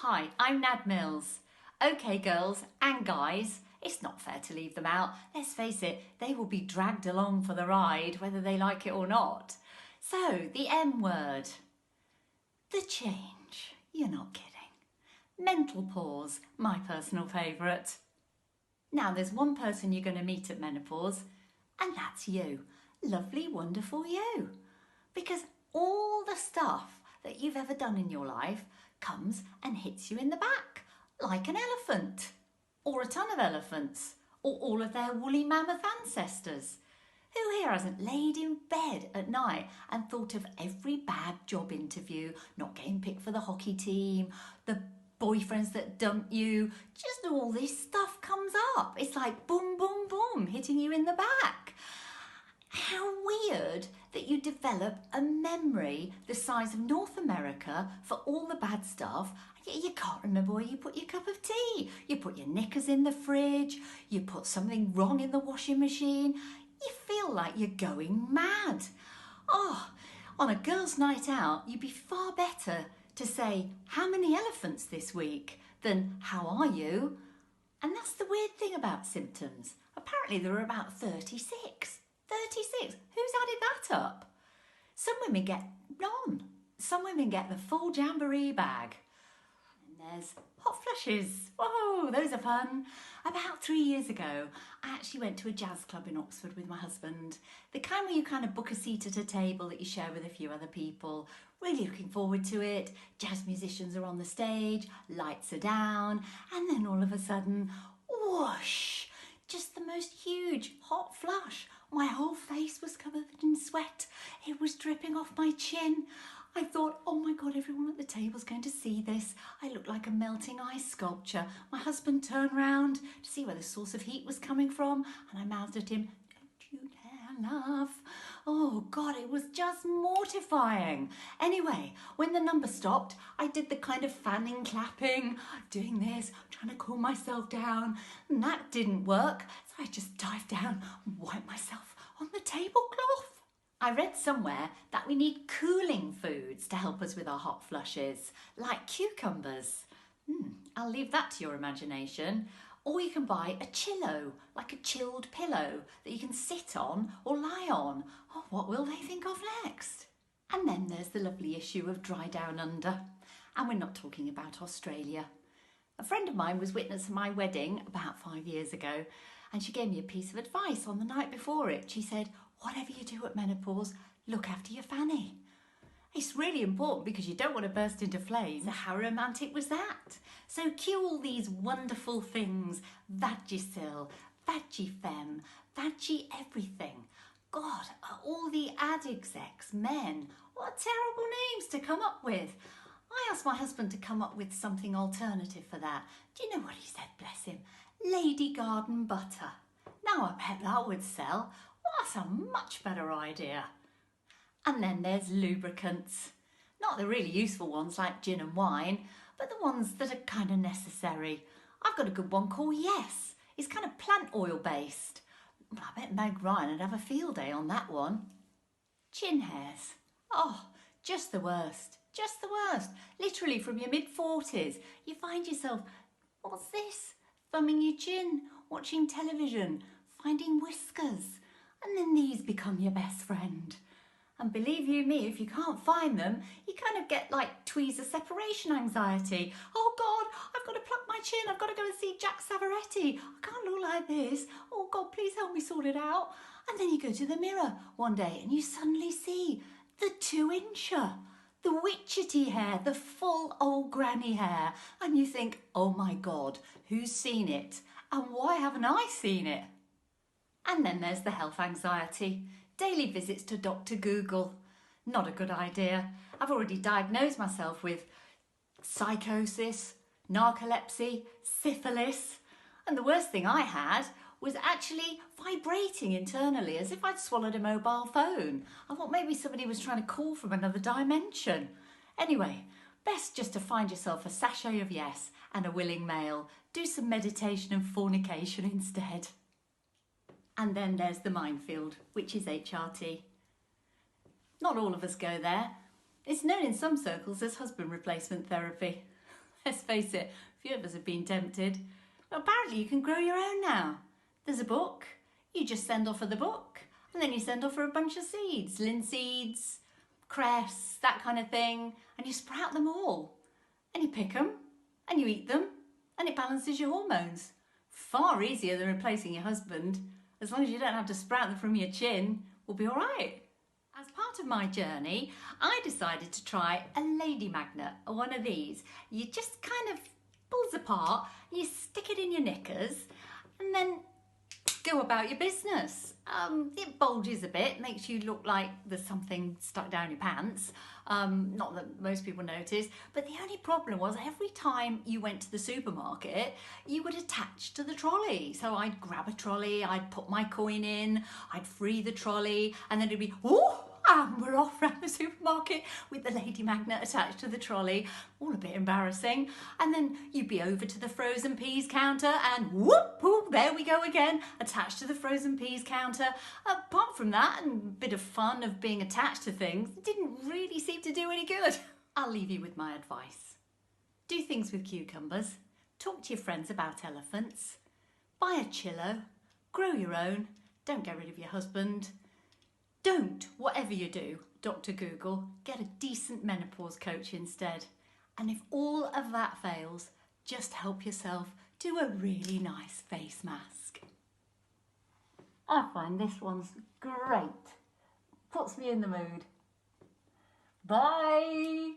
Hi, I'm Nad Mills. Okay, girls and guys, it's not fair to leave them out. Let's face it, they will be dragged along for the ride, whether they like it or not. So, the M word. The change. You're not kidding. Mental pause, my personal favourite. Now, there's one person you're going to meet at menopause, and that's you. Lovely, wonderful you. Because all the stuff that you've ever done in your life comes and hits you in the back, like an elephant, or a ton of elephants, or all of their woolly mammoth ancestors. Who here hasn't laid in bed at night and thought of every bad job interview, not getting picked for the hockey team, the boyfriends that dump you, just all this stuff comes up. It's like boom, boom, boom, hitting you in the back. How weird that you develop a memory the size of North America for all the bad stuff, yet you can't remember where you put your cup of tea. You put your knickers in the fridge, you put something wrong in the washing machine. You feel like you're going mad. Oh, on a girls' night out, you'd be far better to say, how many elephants this week, than how are you? And that's the weird thing about symptoms. Apparently there are about 36. 36. Who's added that up? Some women get none. Some women get the full jamboree bag. And there's hot flushes. Whoa, those are fun. About 3 years ago, I actually went to a jazz club in Oxford with my husband. The kind where you kind of book a seat at a table that you share with a few other people. Really looking forward to it. Jazz musicians are on the stage, lights are down, and then all of a sudden, whoosh, just the most huge hot flush. My whole face was covered in sweat. It was dripping off my chin. I thought, oh my God, everyone at the table's going to see this. I looked like a melting ice sculpture. My husband turned round to see where the source of heat was coming from, and I mouthed at him, don't you dare laugh. Oh God, it was just mortifying. Anyway, when the number stopped, I did the kind of fanning, clapping, doing this, trying to cool myself down, and that didn't work. So I just dived down and wiped myself on the tablecloth. I read somewhere that we need cooling foods to help us with our hot flushes, like cucumbers. I'll leave that to your imagination. Or you can buy a chillo, like a chilled pillow that you can sit on or lie on. Oh, what will they think of next? And then there's the lovely issue of dry down under. And we're not talking about Australia. A friend of mine was witness of my wedding about 5 years ago, and she gave me a piece of advice on the night before it. She said, whatever you do at menopause, look after your fanny. It's really important because you don't want to burst into flames. So how romantic was that? So cue all these wonderful things, Vagisil, Vagifem, Vagi everything. God, are all the ad execs men? What terrible names to come up with. I asked my husband to come up with something alternative for that. Do you know what he said, bless him? Lady Garden Butter. Now I bet that would sell. Well, that's a much better idea. And then there's lubricants. Not the really useful ones like gin and wine, but the ones that are kind of necessary. I've got a good one called Yes. It's kind of plant oil based. I bet Meg Ryan would have a field day on that one. Chin hairs. Oh, just the worst. Just the worst. Literally from your mid-40s, you find yourself, what's this? Thumbing your chin, watching television, finding whiskers. And then these become your best friend. And believe you me, if you can't find them, you kind of get like tweezer separation anxiety. Oh God, I've got to pluck my chin. I've got to go and see Jack Savaretti. I can't look like this. Oh God, please help me sort it out. And then you go to the mirror one day and you suddenly see the 2-incher, the witchetty hair, the full old granny hair. And you think, oh my God, who's seen it? And why haven't I seen it? And then there's the health anxiety. Daily visits to Dr. Google. Not a good idea. I've already diagnosed myself with psychosis, narcolepsy, syphilis. And the worst thing I had was actually vibrating internally as if I'd swallowed a mobile phone. I thought maybe somebody was trying to call from another dimension. Anyway, best just to find yourself a sachet of yes and a willing male. Do some meditation and fornication instead. And then there's the minefield, which is HRT. Not all of us go there. It's known in some circles as husband replacement therapy. Let's face it, a few of us have been tempted. But apparently you can grow your own now. There's a book. You just send off for the book. And then you send off for a bunch of seeds, linseeds, cress, that kind of thing. And you sprout them all. And you pick them. And you eat them. And it balances your hormones. Far easier than replacing your husband. As long as you don't have to sprout them from your chin, we'll be all right. As part of my journey, I decided to try a lady magnet, one of these. You just kind of pulls apart, you stick it in your knickers, and then go about your business. It bulges a bit, makes you look like there's something stuck down your pants. Not that most people notice, but the only problem was every time you went to the supermarket, you would attach to the trolley. So I'd grab a trolley, I'd put my coin in, I'd free the trolley, and then it'd be, oh, and we're off around the supermarket with the lady magnet attached to the trolley. All a bit embarrassing. And then you'd be over to the frozen peas counter and whoop, whoop, there we go again, attached to the frozen peas counter. Apart from that and a bit of fun of being attached to things, it didn't really seem to do any good. I'll leave you with my advice. Do things with cucumbers. Talk to your friends about elephants. Buy a chillo. Grow your own. Don't get rid of your husband. Don't, whatever you do, Dr. Google, get a decent menopause coach instead. And if all of that fails, just help yourself to a really nice face mask. I find this one's great. Puts me in the mood. Bye!